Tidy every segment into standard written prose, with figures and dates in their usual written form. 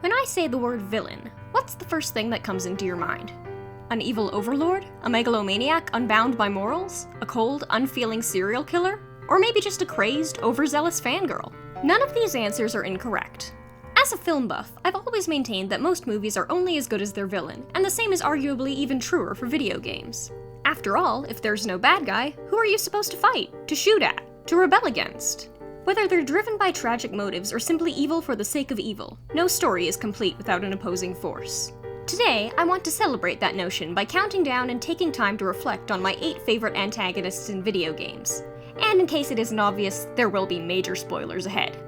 When I say the word villain, what's the first thing that comes into your mind? An evil overlord? A megalomaniac unbound by morals? A cold, unfeeling serial killer? Or maybe just a crazed, overzealous fangirl? None of these answers are incorrect. As a film buff, I've always maintained that most movies are only as good as their villain, and the same is arguably even truer for video games. After all, if there's no bad guy, who are you supposed to fight, to shoot at, to rebel against? Whether they're driven by tragic motives or simply evil for the sake of evil, no story is complete without an opposing force. Today, I want to celebrate that notion by counting down and taking time to reflect on my 8 favorite antagonists in video games. And in case it isn't obvious, there will be major spoilers ahead.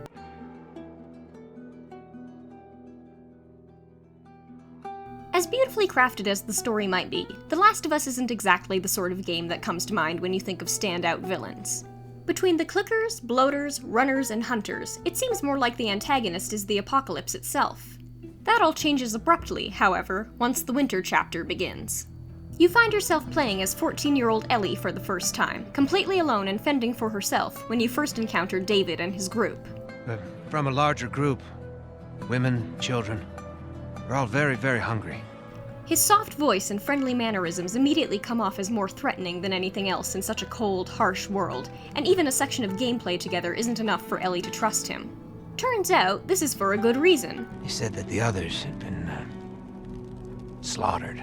As beautifully crafted as the story might be, The Last of Us isn't exactly the sort of game that comes to mind when you think of standout villains. Between the clickers, bloaters, runners, and hunters, it seems more like the antagonist is the apocalypse itself. That all changes abruptly, however, once the winter chapter begins. You find yourself playing as 14-year-old Ellie for the first time, completely alone and fending for herself when you first encounter David and his group. From a larger group. Women, children. They're all very, very hungry. His soft voice and friendly mannerisms immediately come off as more threatening than anything else in such a cold, harsh world, and even a section of gameplay together isn't enough for Ellie to trust him. Turns out, this is for a good reason. He said that the others had been, slaughtered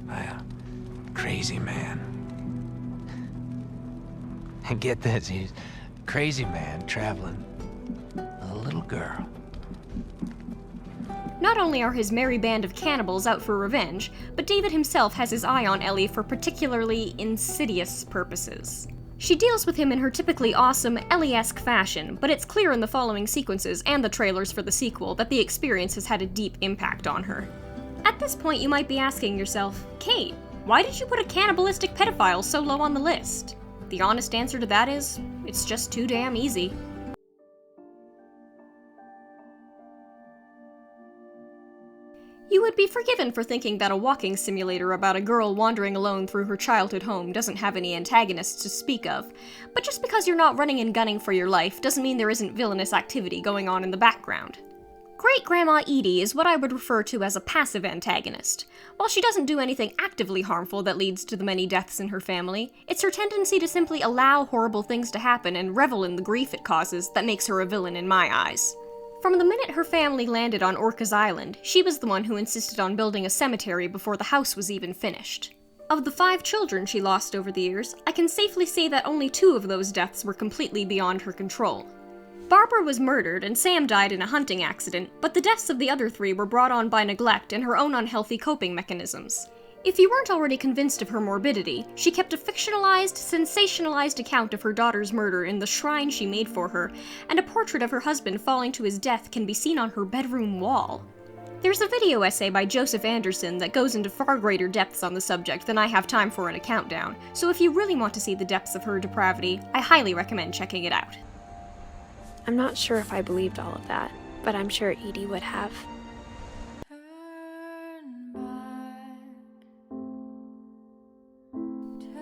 by a crazy man. And get this, he's a crazy man traveling with a little girl. Not only are his merry band of cannibals out for revenge, but David himself has his eye on Ellie for particularly insidious purposes. She deals with him in her typically awesome, Ellie-esque fashion, but it's clear in the following sequences and the trailers for the sequel that the experience has had a deep impact on her. At this point, you might be asking yourself, Kate, why did you put a cannibalistic pedophile so low on the list? The honest answer to that is, it's just too damn easy. You would be forgiven for thinking that a walking simulator about a girl wandering alone through her childhood home doesn't have any antagonists to speak of, but just because you're not running and gunning for your life doesn't mean there isn't villainous activity going on in the background. Great-Grandma Edie is what I would refer to as a passive antagonist. While she doesn't do anything actively harmful that leads to the many deaths in her family, it's her tendency to simply allow horrible things to happen and revel in the grief it causes that makes her a villain in my eyes. From the minute her family landed on Orcas Island, she was the one who insisted on building a cemetery before the house was even finished. Of the 5 children she lost over the years, I can safely say that only 2 of those deaths were completely beyond her control. Barbara was murdered and Sam died in a hunting accident, but the deaths of the other 3 were brought on by neglect and her own unhealthy coping mechanisms. If you weren't already convinced of her morbidity, she kept a fictionalized, sensationalized account of her daughter's murder in the shrine she made for her, and a portrait of her husband falling to his death can be seen on her bedroom wall. There's a video essay by Joseph Anderson that goes into far greater depths on the subject than I have time for in a countdown, so if you really want to see the depths of her depravity, I highly recommend checking it out. I'm not sure if I believed all of that, but I'm sure Edie would have.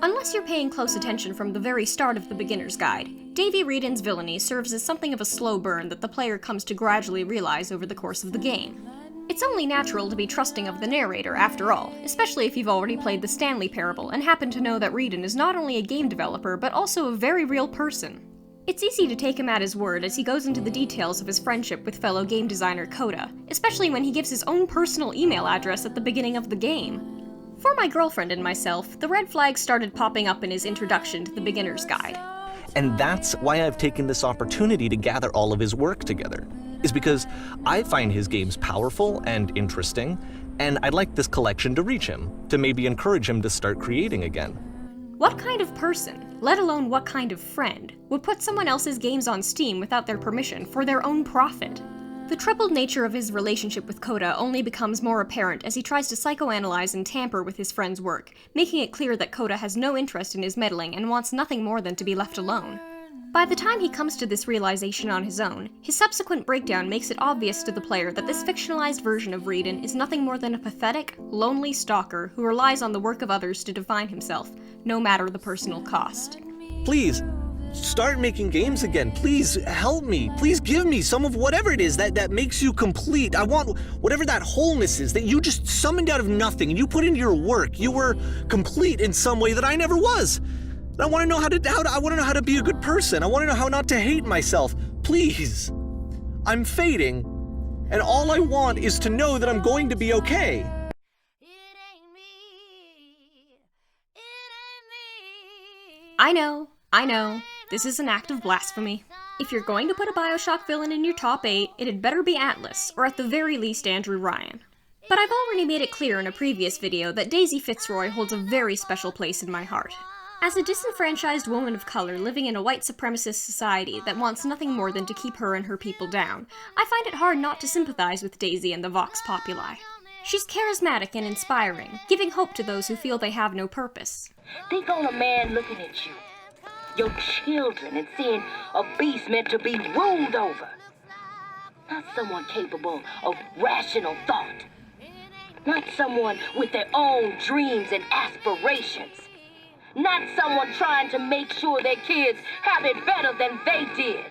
Unless you're paying close attention from the very start of the beginner's guide, Davey Wreden's villainy serves as something of a slow burn that the player comes to gradually realize over the course of the game. It's only natural to be trusting of the narrator, after all, especially if you've already played the Stanley Parable and happen to know that Wreden is not only a game developer, but also a very real person. It's easy to take him at his word as he goes into the details of his friendship with fellow game designer Coda, especially when he gives his own personal email address at the beginning of the game. For my girlfriend and myself, the red flags started popping up in his introduction to the beginner's guide. And that's why I've taken this opportunity to gather all of his work together, is because I find his games powerful and interesting, and I'd like this collection to reach him, to maybe encourage him to start creating again. What kind of person, let alone what kind of friend, would put someone else's games on Steam without their permission for their own profit? The troubled nature of his relationship with Coda only becomes more apparent as he tries to psychoanalyze and tamper with his friend's work, making it clear that Coda has no interest in his meddling and wants nothing more than to be left alone. By the time he comes to this realization on his own, his subsequent breakdown makes it obvious to the player that this fictionalized version of Wreden is nothing more than a pathetic, lonely stalker who relies on the work of others to define himself, no matter the personal cost. Please, start making games again. Please help me. Please give me some of whatever it is that makes you complete. I want whatever that wholeness is that you just summoned out of nothing and you put into your work. You were complete in some way that I never was. I want to know how to be a good person. I want to know how not to hate myself. Please. I'm fading, and all I want is to know that I'm going to be okay. I know. This is an act of blasphemy. If you're going to put a BioShock villain in your top 8, it'd better be Atlas, or at the very least Andrew Ryan. But I've already made it clear in a previous video that Daisy FITZROY holds a very special place in my heart. As a disenfranchised woman of color living in a white supremacist society that wants nothing more than to keep her and her people down, I find it hard not to sympathize with Daisy and the Vox Populi. She's charismatic and inspiring, giving hope to those who feel they have no purpose. Think on a man looking at you, your children, and seeing a beast meant to be ruled over. Not someone capable of rational thought. Not someone with their own dreams and aspirations. Not someone trying to make sure their kids have it better than they did.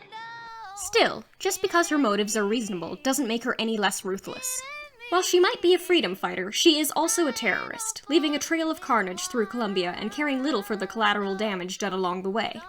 Still, just because her motives are reasonable doesn't make her any less ruthless. While she might be a freedom fighter, she is also a terrorist, leaving a trail of carnage through Colombia and caring little for the collateral damage done along the way.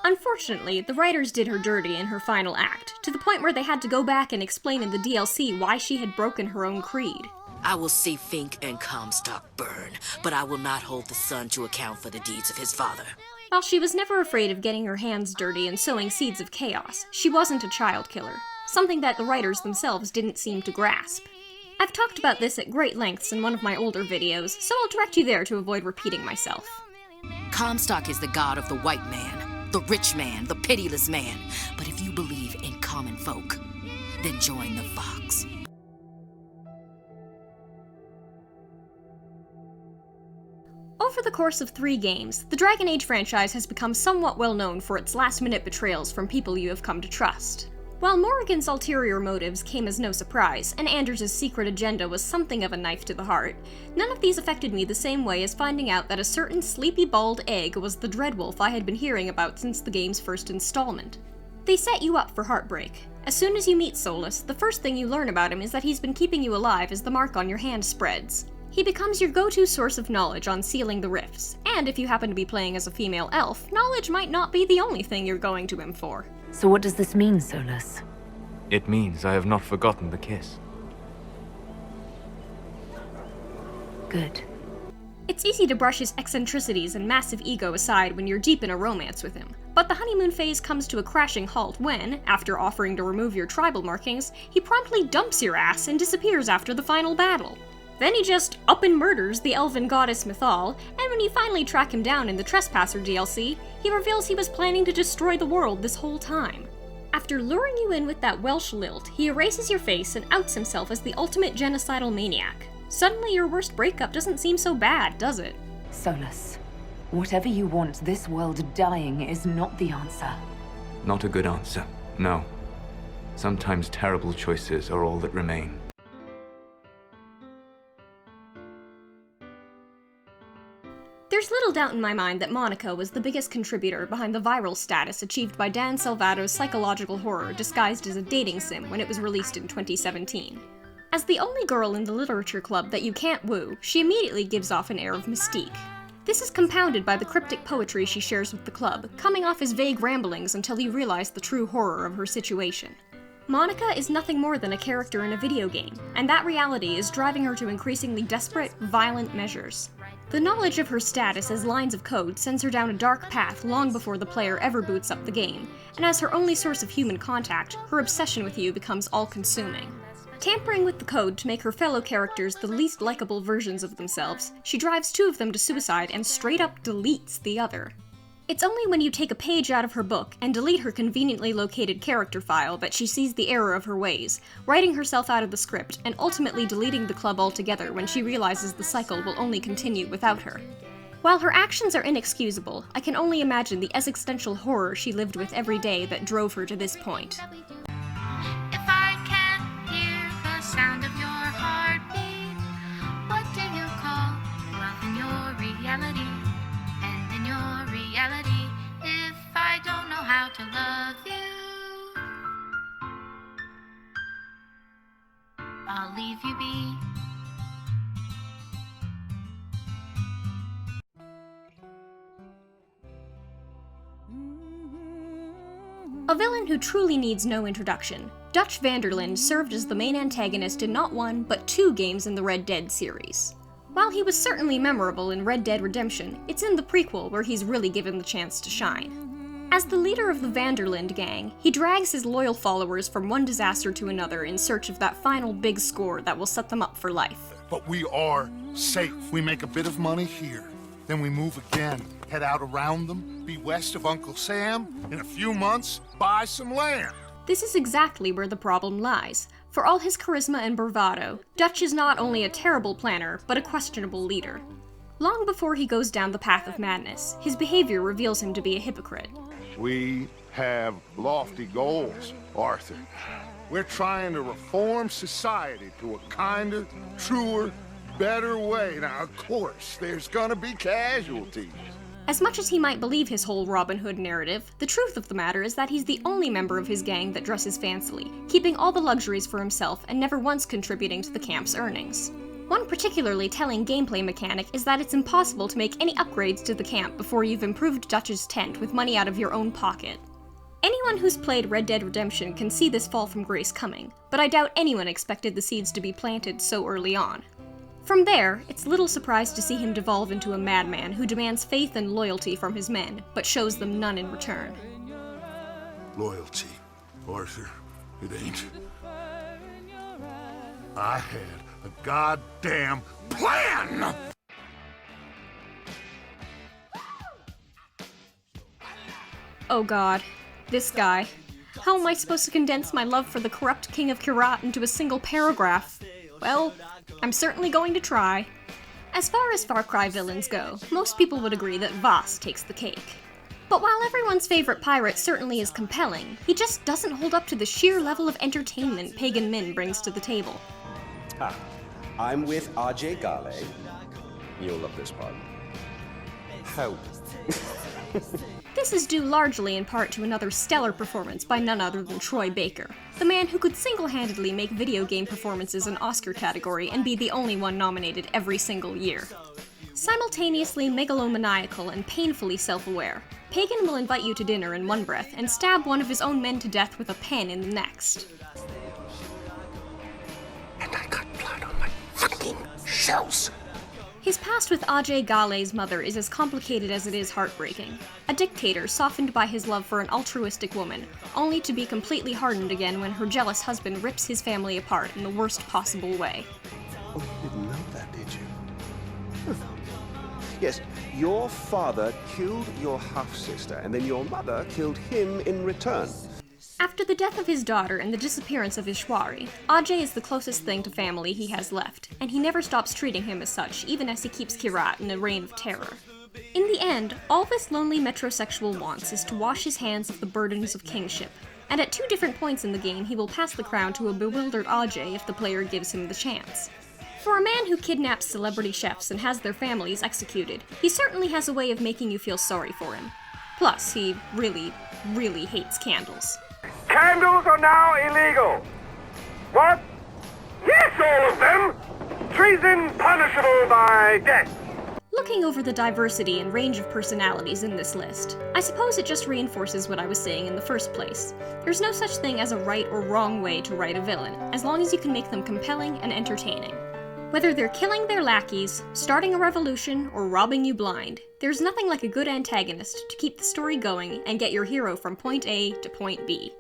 Unfortunately, the writers did her dirty in her final act, to the point where they had to go back and explain in the DLC why she had broken her own creed. I will see Fink and Comstock burn, but I will not hold the son to account for the deeds of his father. While she was never afraid of getting her hands dirty and sowing seeds of chaos, she wasn't a child killer, something that the writers themselves didn't seem to grasp. I've talked about this at great lengths in one of my older videos, so I'll direct you there to avoid repeating myself. Comstock is the god of the white man, the rich man, the pitiless man. But if you believe in common folk, then join the Vox. Over the course of 3 games, the Dragon Age franchise has become somewhat well known for its last-minute betrayals from people you have come to trust. While Morrigan's ulterior motives came as no surprise, and Anders' secret agenda was something of a knife to the heart, none of these affected me the same way as finding out that a certain sleepy bald egg was the Dreadwolf I had been hearing about since the game's first installment. They set you up for heartbreak. As soon as you meet Solas, the first thing you learn about him is that he's been keeping you alive as the mark on your hand spreads. He becomes your go-to source of knowledge on sealing the rifts, and if you happen to be playing as a female elf, knowledge might not be the only thing you're going to him for. So what does this mean, Solas? It means I have not forgotten the kiss. Good. It's easy to brush his eccentricities and massive ego aside when you're deep in a romance with him, but the honeymoon phase comes to a crashing halt when, after offering to remove your tribal markings, he promptly dumps your ass and disappears after the final battle. Then he just up and murders the elven goddess Mythal, and when you finally track him down in the Trespasser DLC, he reveals he was planning to destroy the world this whole time. After luring you in with that Welsh lilt, he erases your face and outs himself as the ultimate genocidal maniac. Suddenly your worst breakup doesn't seem so bad, does it? Solas, whatever you want this world dying is not the answer. Not a good answer, no. Sometimes terrible choices are all that remain. There's little doubt in my mind that MONIKA was the biggest contributor behind the viral status achieved by Dan Salvato's psychological horror disguised as a dating sim when it was released in 2017. As the only girl in the literature club that you can't woo, she immediately gives off an air of mystique. This is compounded by the cryptic poetry she shares with the club, coming off as vague ramblings until you realize the true horror of her situation. MONIKA is nothing more than a character in a video game, and that reality is driving her to increasingly desperate, violent measures. The knowledge of her status as lines of code sends her down a dark path long before the player ever boots up the game, and as her only source of human contact, her obsession with you becomes all-consuming. Tampering with the code to make her fellow characters the least likable versions of themselves, she drives 2 of them to suicide and straight up deletes the other. It's only when you take a page out of her book and delete her conveniently located character file that she sees the error of her ways, writing herself out of the script and ultimately deleting the club altogether when she realizes the cycle will only continue without her. While her actions are inexcusable, I can only imagine the existential horror she lived with every day that drove her to this point. If I can't hear the sound of your heartbeat, what do you call love in your reality? And in your reality, if I don't know I'll leave you be. A villain who truly needs no introduction, Dutch van der Linde served as the main antagonist in not one, but 2 games in the Red Dead series. While he was certainly memorable in Red Dead Redemption, it's in the prequel where he's really given the chance to shine. As the leader of the van der Linde gang, he drags his loyal followers from one disaster to another in search of that final big score that will set them up for life. But we are safe. We make a bit of money here, then we move again, head out around them, be west of Uncle Sam, in a few months, buy some land. This is exactly where the problem lies. For all his charisma and bravado, Dutch is not only a terrible planner, but a questionable leader. Long before he goes down the path of madness, his behavior reveals him to be a hypocrite. We have lofty goals, Arthur. We're trying to reform society to a kinder, truer, better way. Now, of course, there's gonna be casualties. As much as he might believe his whole Robin Hood narrative, the truth of the matter is that he's the only member of his gang that dresses fancily, keeping all the luxuries for himself and never once contributing to the camp's earnings. One particularly telling gameplay mechanic is that it's impossible to make any upgrades to the camp before you've improved Dutch's tent with money out of your own pocket. Anyone who's played Red Dead Redemption can see this fall from grace coming, but I doubt anyone expected the seeds to be planted so early on. From there, it's little surprise to see him devolve into a madman who demands faith and loyalty from his men, but shows them none in return. Loyalty, Arthur, it ain't. I had a goddamn plan! Oh god, this guy. How am I supposed to condense my love for the corrupt King of Kyrat into a single paragraph? Well, I'm certainly going to try. As far as Far Cry villains go, most people would agree that Vaas takes the cake. But while everyone's favorite pirate certainly is compelling, he just doesn't hold up to the sheer level of entertainment Pagan Min brings to the table. I'm with RJ Gale. You'll love this part. How? This is due largely in part to another stellar performance by none other than Troy Baker, the man who could single-handedly make video game performances an Oscar category and be the only one nominated every single year. Simultaneously megalomaniacal and painfully self-aware, Pagan will invite you to dinner in one breath and stab one of his own men to death with a pen in the next. And I got blood on my fucking shoes. His past with Ajay Gale's mother is as complicated as it is heartbreaking. A dictator softened by his love for an altruistic woman, only to be completely hardened again when her jealous husband rips his family apart in the worst possible way. Oh, you didn't know that, did you? Yes, your father killed your half-sister, and then your mother killed him in return. After the death of his daughter and the disappearance of Ishwari, Ajay is the closest thing to family he has left, and he never stops treating him as such, even as he keeps Kyrat in a reign of terror. In the end, all this lonely metrosexual wants is to wash his hands of the burdens of kingship, and at 2 different points in the game he will pass the crown to a bewildered Ajay if the player gives him the chance. For a man who kidnaps celebrity chefs and has their families executed, he certainly has a way of making you feel sorry for him. Plus, he really, really hates candles. Candles are now illegal. What? Yes, all of them! Treason punishable by death. Looking over the diversity and range of personalities in this list, I suppose it just reinforces what I was saying in the first place. There's no such thing as a right or wrong way to write a villain, as long as you can make them compelling and entertaining. Whether they're killing their lackeys, starting a revolution, or robbing you blind, there's nothing like a good antagonist to keep the story going and get your hero from point A to point B.